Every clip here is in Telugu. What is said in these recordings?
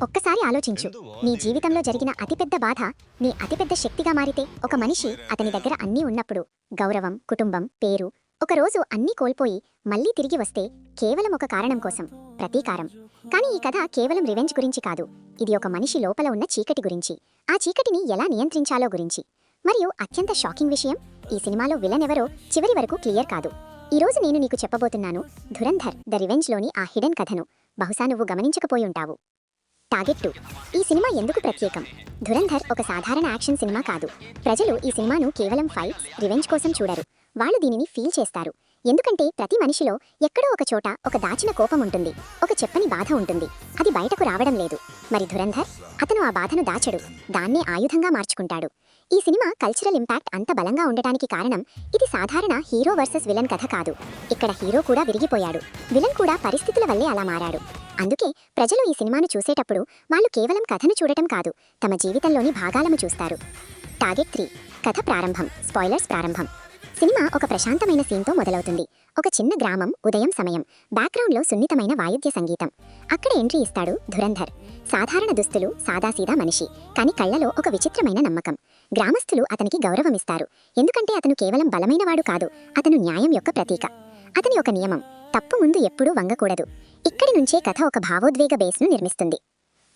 ఒక్కసారి ఆలోచించు. నీ జీవితంలో జరిగిన అతిపెద్ద బాధ నీ అతిపెద్ద శక్తిగా మారితే, ఒక మనిషి అతని దగ్గర అన్నీ ఉన్నప్పుడు, గౌరవం, కుటుంబం, పేరు, ఒకరోజు అన్నీ కోల్పోయి మళ్ళీ తిరిగి వస్తే కేవలం ఒక కారణం కోసం, ప్రతీకారం. కానీ ఈ కథ కేవలం రివెంజ్ గురించి కాదు. ఇది ఒక మనిషి లోపల ఉన్న చీకటి గురించి, ఆ చీకటిని ఎలా నియంత్రించాలో గురించి. మరియు అత్యంత షాకింగ్ విషయం, ఈ సినిమాలో విలన్ ఎవరో చివరి వరకు క్లియర్ కాదు. ఈ రోజు నేను నీకు చెప్పబోతున్నాను ధురంధర్ ద రివెంజ్లోని ఆ హిడెన్ కథను. బహుశా నువ్వు గమనించకపోయి ఉంటావు. టార్గెట్ 2. ఈ సినిమా ఎందుకు ప్రత్యేకం? ధురంధర్ ఒక సాధారణ యాక్షన్ సినిమా కాదు. ప్రజలు ఈ సినిమాను కేవలం ఫైట్స్, రివెంజ్ కోసం చూడరు. వాళ్ళు దీనిని ఫీల్ చేస్తారు. ఎందుకంటే ప్రతి మనిషిలో ఎక్కడో ఒక చోట ఒక దాచిన కోపం ఉంటుంది, ఒక చెప్పని బాధ ఉంటుంది. అది బయటకు రావడం లేదు. మరి ధురంధర్, అతను ఆ బాధను దాచడు, దాన్నే ఆయుధంగా మార్చుకుంటాడు. ఈ సినిమా కల్చరల్ ఇంపాక్ట్ అంత బలంగా ఉండటానికి కారణం, ఇది సాధారణ హీరో వర్సెస్ విలన్ కథ కాదు. ఇక్కడ హీరో కూడా విరిగిపోయాడు, విలన్ కూడా పరిస్థితుల వల్లే అలా మారాడు. అందుకే ప్రజలు ఈ సినిమాను చూసేటప్పుడు వాళ్ళు కేవలం కథను చూడటం కాదు, తమ జీవితంలోని భాగాలను చూస్తారు. టార్గెట్ 3. కథ ప్రారంభం. స్పాయిలర్స్. ప్రారంభం. సినిమా ఒక ప్రశాంతమైన సీన్తో మొదలవుతుంది. ఒక చిన్న గ్రామం, ఉదయం సమయం. బ్యాక్గ్రౌండ్లో సున్నితమైన వాయిద్య సంగీతం. అక్కడ ఎంట్రీ ఇస్తాడు ధురంధర్. సాధారణ దుస్తులు, సాదాసీదా మనిషి, కానీ కళ్లలో ఒక విచిత్రమైన నమ్మకం. గ్రామస్తులు అతనికి గౌరవమిస్తారు, ఎందుకంటే అతను కేవలం బలమైనవాడు కాదు, అతను న్యాయం యొక్క ప్రతీక. అతని ఒక నియమం, తప్పు ముందు ఎప్పుడూ వంగకూడదు. ఇక్కడి నుంచే కథ ఒక భావోద్వేగ బేస్ను నిర్మిస్తుంది.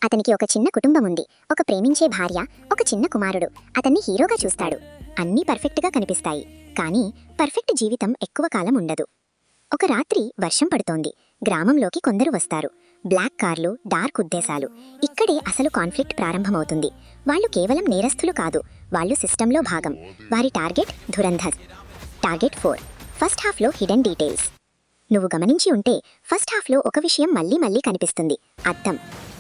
అతనికి ఒక చిన్న కుటుంబం ఉంది, ఒక ప్రేమించే భార్య, ఒక చిన్న కుమారుడు. అతన్ని హీరోగా చూస్తాడు. అన్నీ పర్ఫెక్ట్గా కనిపిస్తాయి, కానీ పర్ఫెక్ట్ జీవితం ఎక్కువ కాలం ఉండదు. ఒక రాత్రి వర్షం పడుతోంది. గ్రామంలోకి కొందరు వస్తారు. బ్లాక్ కార్లు, డార్క్ ఉద్దేశాలు. ఇక్కడే అసలు కాన్ఫ్లిక్ట్ ప్రారంభమవుతుంది. వాళ్ళు కేవలం నేరస్తులు కాదు, వాళ్ళు సిస్టంలో భాగం. వారి టార్గెట్ ధురంధర్. టార్గెట్ 4. ఫస్ట్ హాఫ్లో హిడెన్ డీటెయిల్స్. నువ్వు గమనించి ఉంటే ఫస్ట్ హాఫ్లో ఒక విషయం మళ్ళీ మళ్ళీ కనిపిస్తుంది. అద్దం.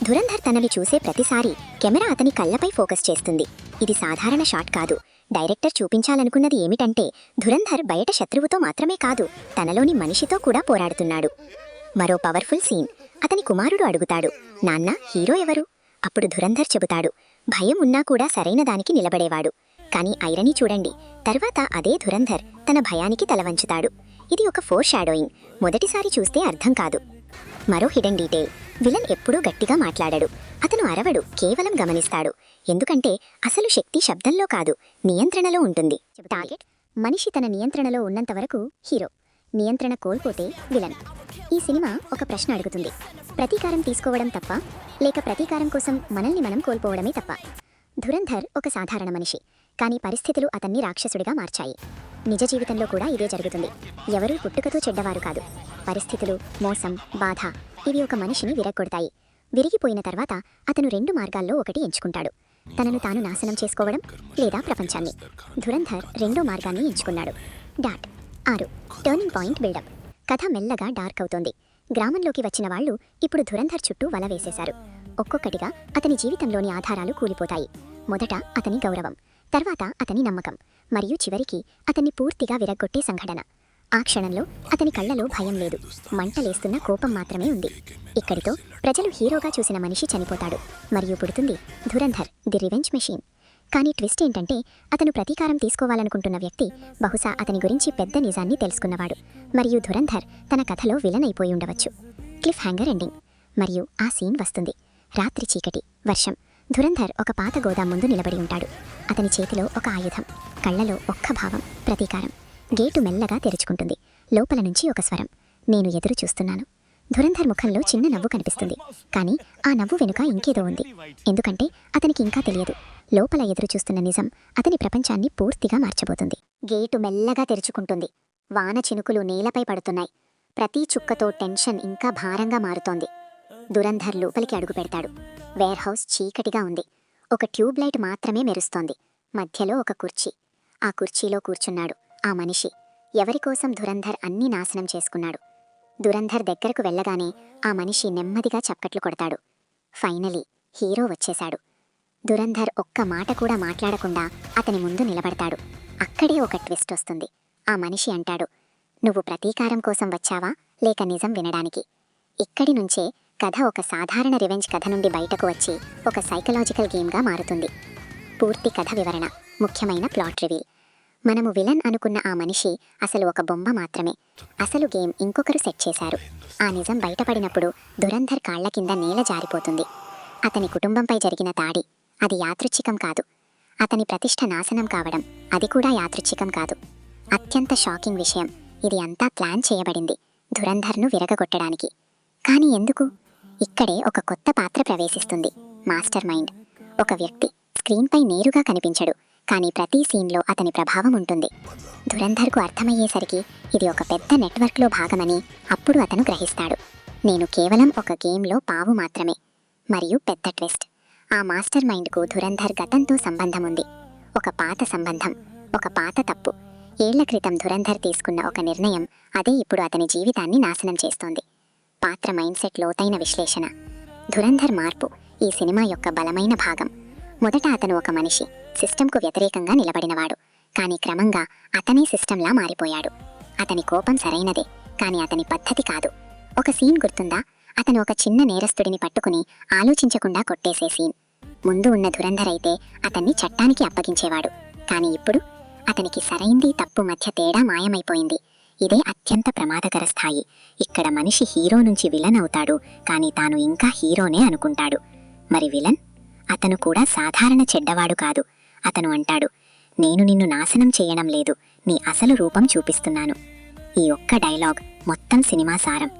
ధురంధర్ తనని చూసే ప్రతిసారి కెమెరా అతని కళ్ళపై ఫోకస్ చేస్తుంది. ఇది సాధారణ షాట్ కాదు. డైరెక్టర్ చూపించాలనుకున్నది ఏమిటంటే, ధురంధర్ బయట శత్రువుతో మాత్రమే కాదు, తనలోని మనిషితో కూడా పోరాడుతున్నాడు. మరో పవర్ఫుల్ సీన్. అతని కుమారుడు అడుగుతాడు, నాన్న, హీరో ఎవరు? అప్పుడు ధురంధర్ చెబుతాడు, భయం ఉన్నా కూడా సరైన దానికి నిలబడేవాడు. కానీ ఐరనీ చూడండి, తర్వాత అదే ధురంధర్ తన భయానికి తలవంచుతాడు. ఇది ఒక ఫోర్ షాడోయింగ్. మొదటిసారి చూస్తే అర్థం కాదు. మరో హిడెన్ డీటెయిల్. విలన్ ఎప్పుడూ గట్టిగా మాట్లాడడు, అతను అరవడు, కేవలం గమనిస్తాడు. ఎందుకంటే అసలు శక్తి శబ్దంలో కాదు, నియంత్రణలో ఉంటుంది. టార్గెట్. మనిషి తన నియంత్రణలో ఉన్నంతవరకు హీరో, నియంత్రణ కోల్పోతే విలన్. ఈ సినిమా ఒక ప్రశ్న అడుగుతుంది, ప్రతీకారం తీసుకోవడం తప్ప, లేక ప్రతీకారం కోసం మనల్ని మనం కోల్పోవడమే తప్ప? ధురంధర్ ఒక సాధారణ మనిషి, కానీ పరిస్థితులు అతన్ని రాక్షసుడిగా మార్చాయి. నిజ జీవితంలో కూడా ఇదే జరుగుతుంది. ఎవరూ పుట్టుకతో చెడ్డవారు కాదు. పరిస్థితులు, మోసం, బాధ ఇవి ఒక మనిషిని విరగ్గొడతాయి. విరిగిపోయిన తర్వాత అతను 2 మార్గాల్లో ఒకటి ఎంచుకుంటాడు, తనను తాను నాశనం చేసుకోవడం లేదా ప్రపంచాన్ని. ధురంధర్ 2వ మార్గాన్ని ఎంచుకున్నాడు. డాట్ 6. Turning point buildup. కథ మెల్లగా డార్క్ అవుతోంది. గ్రామంలోకి వచ్చిన వాళ్ళు ఇప్పుడు ధురంధర్ చుట్టూ వల వేసేశారు. ఒక్కొక్కటిగా అతని జీవితంలోని ఆధారాలు కూలిపోతాయి. మొదట అతని గౌరవం, తర్వాత అతని నమ్మకం, మరియు చివరికి అతన్ని పూర్తిగా విరగ్గొట్టే సంఘటన. ఆ క్షణంలో అతని కళ్లలో భయం లేదు, మంటలేస్తున్న కోపం మాత్రమే ఉంది. ఇక్కడితో ప్రజలు హీరోగా చూసిన మనిషి చనిపోతాడు, మరియు పుడుతుంది ధురంధర్ ది రివెంజ్ మెషిన్. కానీ ట్విస్ట్ ఏంటంటే, అతను ప్రతీకారం తీసుకోవాలనుకుంటున్న వ్యక్తి బహుశా అతని గురించి పెద్ద నిజాన్ని తెలుసుకున్నవాడు, మరియు ధురంధర్ తన కథలో విలన్ అయిపోయి ఉండవచ్చు. Cliff hanger ending. మరియు ఆ సీన్ వస్తుంది. రాత్రి చీకటి, వర్షం. ధురంధర్ ఒక పాత గోదాం ముందు నిలబడి ఉంటాడు. అతని చేతిలో ఒక ఆయుధం, కళ్లలో ఒక్క భావం, ప్రతీకారం. గేటు మెల్లగా తెరుచుకుంటుంది. లోపల నుంచి ఒక స్వరం, నేను ఎదురు చూస్తున్నాను. ధురంధర్ ముఖంలో చిన్న నవ్వు కనిపిస్తుంది, కానీ ఆ నవ్వు వెనుక ఇంకేదో ఉంది. ఎందుకంటే అతనికి ఇంకా తెలియదు, లోపల ఎదురు చూస్తున్న నిజం అతని ప్రపంచాన్ని పూర్తిగా మార్చబోతుంది. గేటు మెల్లగా తెరుచుకుంటుంది. వాన చినుకులు నేలపై పడుతున్నాయి. ప్రతి చుక్కతో టెన్షన్ ఇంకా భారంగా మారుతోంది. ధురంధర్ లోపలికి అడుగు పెడతాడు. వేర్ హౌస్ చీకటిగా ఉంది. ఒక ట్యూబ్ లైట్ మాత్రమే మెరుస్తోంది. మధ్యలో ఒక కుర్చీ. ఆ కుర్చీలో కూర్చున్నాడు ఆ మనిషి, ఎవరికోసం ధురంధర్ అన్నీ నాశనం చేసుకున్నాడు. ధురంధర్ దగ్గరకు వెళ్ళగానే ఆ మనిషి నెమ్మదిగా చప్పట్లు కొడతాడు. ఫైనలీ హీరో వచ్చేశాడు. ధురంధర్ ఒక్క మాట కూడా మాట్లాడకుండా అతని ముందు నిలబడతాడు. అక్కడే ఒక ట్విస్ట్ వస్తుంది. ఆ మనిషి అంటాడు, నువ్వు ప్రతీకారం కోసం వచ్చావా, లేక నిజం వినడానికి? ఇక్కడి నుంచే కథ ఒక సాధారణ రివెంజ్ కథ నుండి బయటకు వచ్చి ఒక సైకలాజికల్ గేమ్గా మారుతుంది. పూర్తి కథ వివరణ, ముఖ్యమైన ప్లాట్ రివీల్. మనము విలన్ అనుకున్న ఆ మనిషి అసలు ఒక బొమ్మ మాత్రమే. అసలు గేమ్ ఇంకొకరు సెట్ చేశారు. ఆ నిజం బయటపడినప్పుడు ధురంధర్ కాళ్ల కింద నేల జారిపోతుంది. అతని కుటుంబంపై జరిగిన దాడి అది యాదృచ్ఛికం కాదు. అతని ప్రతిష్ఠ నాశనం కావడం అది కూడా యాదృచ్ఛికం కాదు. అత్యంత షాకింగ్ విషయం, ఇది అంతా ప్లాన్ చేయబడింది ధురంధర్ను విరగగొట్టడానికి. కానీ ఎందుకు? ఇక్కడే ఒక కొత్త పాత్ర ప్రవేశిస్తుంది, మాస్టర్ మైండ్. ఒక వ్యక్తి స్క్రీన్పై నేరుగా కనిపించడు, కానీ ప్రతి సీన్లో అతని ప్రభావం ఉంటుంది. ధురంధర్కు అర్థమయ్యేసరికి ఇది ఒక పెద్ద నెట్వర్క్లో భాగమని అప్పుడు అతను గ్రహిస్తాడు. నేను కేవలం ఒక గేమ్లో పావు మాత్రమే. మరియు పెద్ద ట్విస్ట్, ఆ మాస్టర్ మైండ్కు ధురంధర్ గతంతో సంబంధం ఉంది. ఒక పాత సంబంధం, ఒక పాత తప్పు. ఏళ్ల క్రితం ధురంధర్ తీసుకున్న ఒక నిర్ణయం అదే ఇప్పుడు అతని జీవితాన్ని నాశనం చేస్తోంది. పాత్ర మైండ్ సెట్ లోతైన విశ్లేషణ. ధురంధర్ మార్పు ఈ సినిమా యొక్క బలమైన భాగం. మొదట అతను ఒక మనిషి, సిస్టంకు వ్యతిరేకంగా నిలబడినవాడు. కానీ క్రమంగా అతనే సిస్టంలా మారిపోయాడు. అతని కోపం సరైనదే, కానీ అతని పద్ధతి కాదు. ఒక సీన్ గుర్తుందా? అతను ఒక చిన్న నేరస్తుడిని పట్టుకుని ఆలోచించకుండా కొట్టేసే సీన్. ముందు ఉన్న ధురంధర్ అయితే అతన్ని చట్టానికి అప్పగించేవాడు. కానీ ఇప్పుడు అతనికి సరైంది తప్పు మధ్య తేడా మాయమైపోయింది. ఇదే అత్యంత ప్రమాదకర స్థాయి. ఇక్కడ మనిషి హీరో నుంచి విలన్ అవుతాడు, కానీ తాను ఇంకా హీరోనే అనుకుంటాడు. మరి విలన్? అతను కూడా సాధారణ చెడ్డవాడు కాదు. అతను అంటాడు, నేను నిన్ను నాశనం చేయడం లేదు, నీ అసలు రూపం చూపిస్తున్నాను. ఈ ఒక్క డైలాగ్ మొత్తం సినిమా సారం.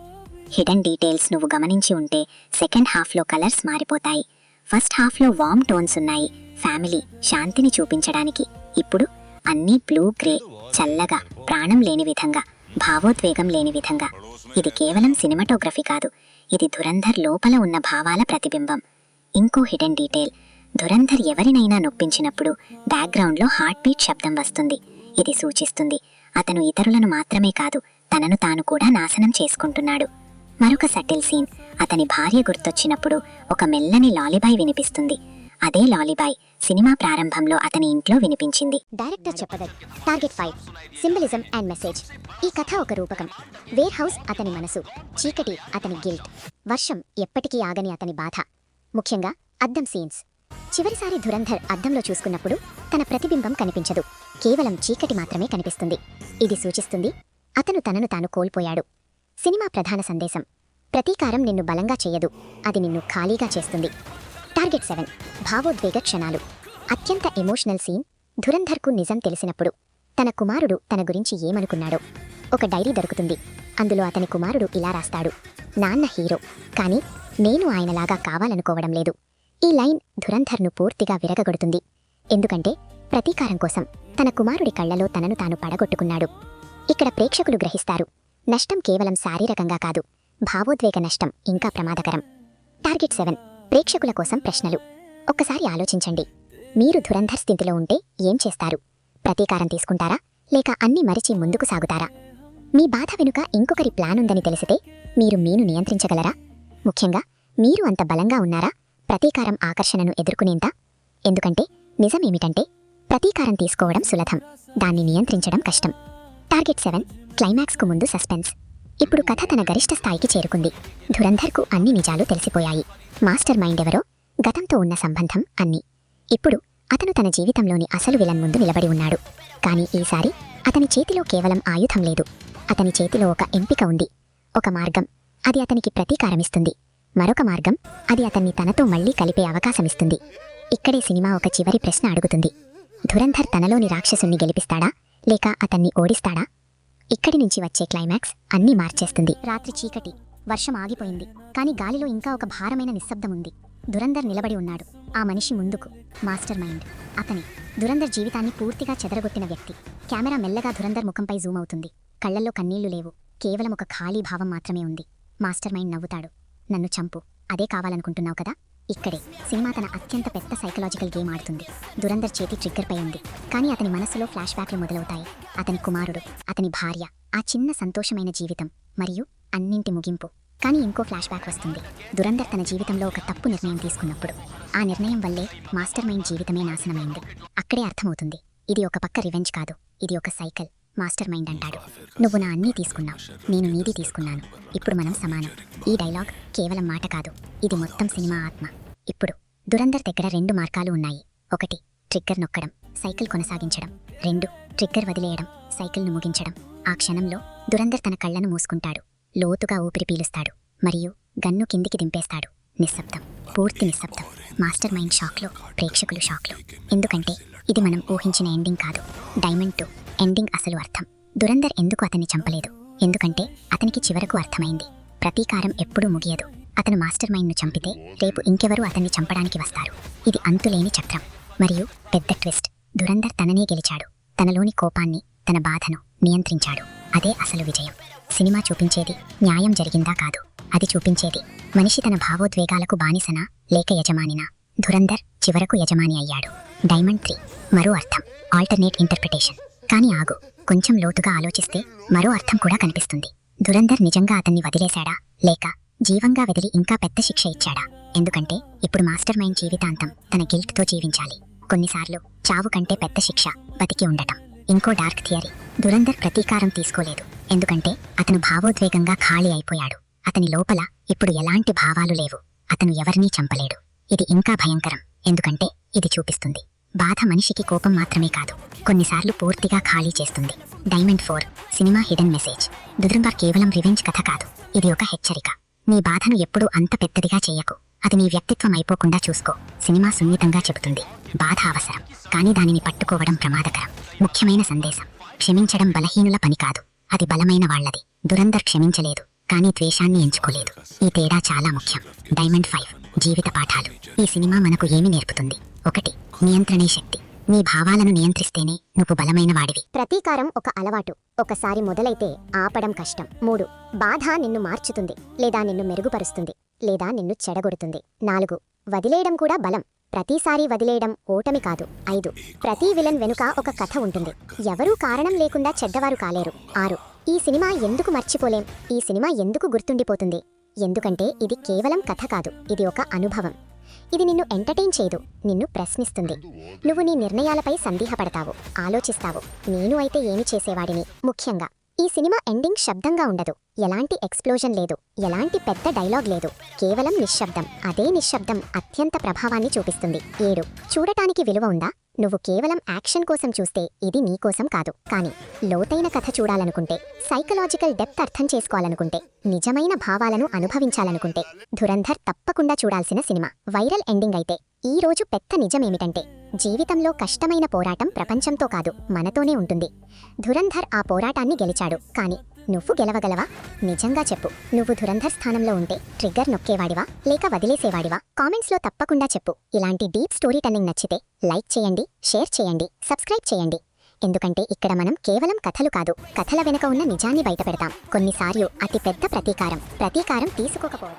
హిడెన్ డీటెయిల్స్ నువ్వు గమనించి ఉంటే సెకండ్ హాఫ్లో కలర్స్ మారిపోతాయి. ఫస్ట్ హాఫ్లో వార్మ్ టోన్స్ ఉన్నాయి, ఫ్యామిలీ, శాంతిని చూపించడానికి. ఇప్పుడు అన్నీ బ్లూ గ్రే, చల్లగా, ప్రాణం లేని విధంగా, భావోద్వేగం లేని విధంగా. ఇది కేవలం సినిమాటోగ్రఫీ కాదు, ఇది ధురంధర్ లోపల ఉన్న భావాల ప్రతిబింబం. ఇంకో హిడెన్ డీటెయిల్, ధురంధర్ ఎవరినైనా నొప్పించినప్పుడు బ్యాక్గ్రౌండ్లో హార్ట్ బీట్ శబ్దం వస్తుంది. ఇది సూచిస్తుంది అతను ఇతరులను మాత్రమే కాదు, తనను తాను కూడా నాశనం చేసుకుంటున్నాడు. మరొక సటిల్ సీన్, అతని భార్య గుర్తొచ్చినప్పుడు ఒక మెల్లని లాలిబాయ్ వినిపిస్తుంది. అదే లాలిబాయ్ సినిమా ప్రారంభంలో అతని ఇంట్లో వినిపించింది. డైరెక్టర్ చెప్పదది టార్గెట్ 5 సింబలిజం అండ్ మెసేజ్. ఈ కథ ఒక రూపకం. వేర్ హౌస్ అతని మనసు, చీకటి అతని గిల్ట్, వర్షం ఎప్పటికీ ఆగని అతని బాధ. ముఖ్యంగా అద్దం సీన్స్. చివరిసారి ధురంధర్ అద్దంలో చూసుకున్నప్పుడు తన ప్రతిబింబం కనిపించదు, కేవలం చీకటి మాత్రమే కనిపిస్తుంది. ఇది సూచిస్తుంది అతను తనను తాను కోల్పోయాడు. సినిమా ప్రధాన సందేశం, ప్రతీకారం నిన్ను బలంగా చేయదు, అది నిన్ను ఖాళీగా చేస్తుంది. టార్గెట్ 7 భావోద్వేగ క్షణాలు. అత్యంత ఎమోషనల్ సీన్, ధురంధర్కు నిజం తెలిసినప్పుడు. తన కుమారుడు తన గురించి ఏమనుకున్నాడో. ఒక డైరీ దొరుకుతుంది, అందులో అతని కుమారుడు ఇలా రాస్తాడు, నాన్న హీరో, కానీ నేను ఆయనలాగా కావాలనుకోవడం లేదు. ఈ లైన్ ధురంధర్ను పూర్తిగా విరగగొడుతుంది. ఎందుకంటే ప్రతీకారం కోసం తన కుమారుడి కళ్లలో తనను తాను పడగొట్టుకున్నాడు. ఇక్కడ ప్రేక్షకులు గ్రహిస్తారు, నష్టం కేవలం శారీరకంగా కాదు, భావోద్వేగ నష్టం ఇంకా ప్రమాదకరం. టార్గెట్ 7 ప్రేక్షకుల కోసం ప్రశ్నలు. ఒక్కసారి ఆలోచించండి, మీరు ధురంధర్ స్థితిలో ఉంటే ఏం చేస్తారు? ప్రతీకారం తీసుకుంటారా, లేక అన్ని మరిచి ముందుకు సాగుతారా? మీ బాధ వెనుక ఇంకొకరి ప్లాన్ ఉందని తెలిసితే మీరు మీను నియంత్రించగలరా? ముఖ్యంగా మీరు అంత బలంగా ఉన్నారా ప్రతీకారం ఆకర్షణను ఎదుర్కొనేంత? ఎందుకంటే నిజమేమిటంటే ప్రతీకారం తీసుకోవడం సులభం, దాన్ని నియంత్రించడం కష్టం. టార్గెట్ 7 క్లైమాక్స్కు ముందు సస్పెన్స్. ఇప్పుడు కథ తన గరిష్ట స్థాయికి చేరుకుంది. ధురంధర్కు అన్ని నిజాలు తెలిసిపోయాయి. మాస్టర్ మైండ్ ఎవరో, గతంతో ఉన్న సంబంధం, అన్నీ. ఇప్పుడు అతను తన జీవితంలోని అసలు విలన్ ముందు నిలబడి ఉన్నాడు. కానీ ఈసారి అతని చేతిలో కేవలం ఆయుధం లేదు, అతని చేతిలో ఒక ఎంపిక ఉంది. ఒక మార్గం, అది అతనికి ప్రతీకారమిస్తుంది. మరొక మార్గం, అది అతన్ని తనతో మళ్లీ కలిపే అవకాశమిస్తుంది. ఇక్కడే సినిమా ఒక చివరి ప్రశ్న అడుగుతుంది, ధురంధర్ తనలోని రాక్షసుణ్ణి గెలిపిస్తాడా, లేక అతన్ని ఓడిస్తాడా? ఇక్కడి నుంచి వచ్చే క్లైమాక్స్ అన్నీ మార్చేస్తుంది. రాత్రి చీకటి, వర్షం ఆగిపోయింది, కానీ గాలిలో ఇంకా ఒక భారమైన నిశ్శబ్దం ఉంది. ధురంధర్ నిలబడి ఉన్నాడు, ఆ మనిషి ముందుకు. మాస్టర్ మైండ్ అతని. ధురంధర్ జీవితాన్ని పూర్తిగా చెదరగొట్టిన వ్యక్తి. కెమెరా మెల్లగా ధురంధర్ ముఖంపై జూమ్ అవుతుంది. కళ్లల్లో కన్నీళ్లు లేవు, కేవలం ఒక ఖాళీ భావం మాత్రమే ఉంది. మాస్టర్ మైండ్ నవ్వుతాడు, నన్ను చంపు, అదే కావాలనుకుంటున్నావు కదా? ఇక్కడే సినిమా తన అత్యంత పెద్ద సైకలాజికల్ గేమ్ ఆడుతుంది. ధురంధర్ చేతి ట్రిగ్గర్పై ఉంది, కానీ అతని మనసులో ఫ్లాష్ బ్యాక్లు మొదలవుతాయి. అతని కుమారుడు, అతని భార్య, ఆ చిన్న సంతోషమైన జీవితం, మరియు అన్నింటి ముగింపు. కానీ ఇంకో ఫ్లాష్ బ్యాక్ వస్తుంది. ధురంధర్ తన జీవితంలో ఒక తప్పు నిర్ణయం తీసుకున్నప్పుడు. ఆ నిర్ణయం వల్లే మాస్టర్ మైండ్ జీవితమే నాశనమైంది. అక్కడే అర్థమవుతుంది, ఇది ఒక పక్క రివెంజ్ కాదు, ఇది ఒక సైకిల్. మాస్టర్ మైండ్ అంటాడు, నువ్వు నా అన్నీ తీసుకున్నావు, నేను నీది తీసుకున్నాను, ఇప్పుడు మనం సమానం. ఈ డైలాగ్ కేవలం మాట కాదు, ఇది మొత్తం సినిమా ఆత్మ. ఇప్పుడు ధురంధర్ దగ్గర 2 మార్గాలు ఉన్నాయి. 1 ట్రిగ్గర్ నొక్కడం, సైకిల్ కొనసాగించడం. 2 ట్రిగ్గర్ వదిలేయడం, సైకిల్ను ముగించడం. ఆ క్షణంలో ధురంధర్ తన కళ్లను మూసుకుంటాడు, లోతుగా ఊపిరి పీలుస్తాడు, మరియు గన్ను కిందికి దింపేస్తాడు. నిశ్శబ్దం, పూర్తి నిశ్శబ్దం. మాస్టర్ మైండ్ షాక్లో, ప్రేక్షకులు షాక్లో. ఎందుకంటే ఇది మనం ఊహించిన ఎండింగ్ కాదు. డైమండ్ 2 ఎండింగ్ అసలు అర్థం. దురందర్ ఎందుకు అతన్ని చంపలేదు? ఎందుకంటే అతనికి చివరకు అర్థమైంది, ప్రతీకారం ఎప్పుడూ ముగియదు. అతను మాస్టర్ మైండ్ను చంపితే రేపు ఇంకెవరూ అతన్ని చంపడానికి వస్తారు. ఇది అంతులేని చక్రం. మరియు పెద్ద ట్విస్ట్, దురందర్ తననే గెలిచాడు. తనలోని కోపాన్ని, తన బాధను నియంత్రించాడు. అదే అసలు విజయం. సినిమా చూపించేది న్యాయం జరిగిందా కాదు, అది చూపించేది మనిషి తన భావోద్వేగాలకు బానిసనా లేక యజమానినా. దురందర్ చివరకు యజమాని అయ్యాడు. డైమండ్ 3 మరో అర్థం, ఆల్టర్నేట్ ఇంటర్ప్రిటేషన్. కానీ ఆగు, కొంచెం లోతుగా ఆలోచిస్తే మరో అర్థం కూడా కనిపిస్తుంది. దురందర్ నిజంగా అతన్ని వదిలేశాడా లేక జీవంగా వదిలి ఇంకా పెద్ద శిక్ష ఇచ్చాడా? ఎందుకంటే ఇప్పుడు మాస్టర్ మైండ్ జీవితాంతం తన గిల్ట్తో జీవించాలి. కొన్నిసార్లు చావు కంటే పెద్ద శిక్ష బతికి ఉండటం. ఇంకో డార్క్ థియరీ, దురందర్ ప్రతీకారం తీసుకోలేదు. ఎందుకంటే అతను భావోద్వేగంగా ఖాళీ అయిపోయాడు. అతని లోపల ఇప్పుడు ఎలాంటి భావాలు లేవు. అతను ఎవరినీ చంపలేడు. ఇది ఇంకా భయంకరం, ఎందుకంటే ఇది చూపిస్తుంది బాధ మనిషికి కోపం మాత్రమే కాదు, కొన్నిసార్లు పూర్తిగా ఖాళీ చేస్తుంది. Diamond 4 cinema hidden message. Dhurandhar కేవలం రివెంజ్ కథ కాదు, ఇది ఒక హెచ్చరిక. నీ బాధను ఎప్పుడూ అంత పెద్దదిగా చేయకు, అది నీ వ్యక్తిత్వం అయిపోకుండా చూసుకో. సినిమా సున్నితంగా చెబుతుంది, బాధ అవసరం, కానీ దానిని పట్టుకోవడం ప్రమాదకరం. ముఖ్యమైన సందేశం, క్షమించడం బలహీనుల పని కాదు, అది బలమైన వాళ్లది. దురందర్ క్షమించలేదు, కానీ ద్వేషాన్ని ఎంచుకోలేదు. ఈ తేడా చాలా ముఖ్యం. డైమండ్ 5 జీవిత పాఠాలు. ఈ సినిమా మనకు ఏమి నేర్పుతుంది? 1 నియంత్రణే శక్తి. నీ భావాలను నియంత్రిస్తేనే నువ్వు బలమైన వాడివి. ప్రతీకారం ఒక అలవాటు, ఒకసారి మొదలైతే ఆపడం కష్టం. 3 బాధ నిన్ను మార్చుతుంది, లేదా నిన్ను మెరుగుపరుస్తుంది, లేదా నిన్ను చెడగొడుతుంది. 4 వదిలేయడం కూడా బలం, ప్రతిసారి వదిలేయడం ఓటమి కాదు. 5 ప్రతి విలన్ వెనుక ఒక కథ ఉంటుంది, ఎవరూ కారణం లేకుండా చెడ్డవారు కాలేరు. 6 ఈ సినిమా ఎందుకు మర్చిపోలేం? ఈ సినిమా ఎందుకు గుర్తుండిపోతుంది? ఎందుకంటే ఇది కేవలం కథ కాదు, ఇది ఒక అనుభవం. ఇది నిన్ను ఎంటర్టైన్ చేయదు, నిన్ను ప్రశ్నిస్తుంది. నువ్వు నీ నిర్ణయాలపై సందేహపడతావు, ఆలోచిస్తావు, నేను అయితే ఏమి చేసేవాడిని. ముఖ్యంగా ఈ సినిమా ఎండింగ్ శబ్దంగా ఉండదు. ఎలాంటి ఎక్స్ప్లోజన్ లేదు, ఎలాంటి పెద్ద డైలాగ్ లేదు, కేవలం నిశ్శబ్దం. అదే నిశ్శబ్దం అత్యంత ప్రభావాన్ని చూపిస్తుంది. 7 చూడటానికి విలువ ఉందా? నువ్వు కేవలం యాక్షన్ కోసం చూస్తే ఇది నీకోసం కాదు. కానీ లోతైన కథ చూడాలనుకుంటే, సైకలాజికల్ డెప్త్ అర్థం చేసుకోవాలనుకుంటే, నిజమైన భావాలను అనుభవించాలనుకుంటే ధురంధర్ తప్పకుండా చూడాల్సిన సినిమా. వైరల్ ఎండింగ్ అయితే ఈ రోజు పెద్ద నిజమేమిటంటే, జీవితంలో కష్టమైన పోరాటం ప్రపంచంతో కాదు, మనతోనే ఉంటుంది. ధురంధర్ ఆ పోరాటాన్ని గెలిచాడు, కానీ నువ్వు గెలవగలవా? నిజంగా చెప్పు, నువ్వు ధురంధర్ స్థానంలో ఉంటే ట్రిగ్గర్ నొక్కేవాడివా లేక వదిలేసేవాడివా? కామెంట్స్లో తప్పకుండా చెప్పు. ఇలాంటి డీప్ స్టోరీ టెల్లింగ్ నచ్చితే లైక్ చేయండి, షేర్ చేయండి, సబ్స్క్రైబ్ చేయండి. ఎందుకంటే ఇక్కడ మనం కేవలం కథలు కాదు, కథల వెనుక ఉన్న నిజాన్ని బయటపెడతాం. కొన్నిసార్లు అతి పెద్ద ప్రతీకారం తీసుకోకపోవడం.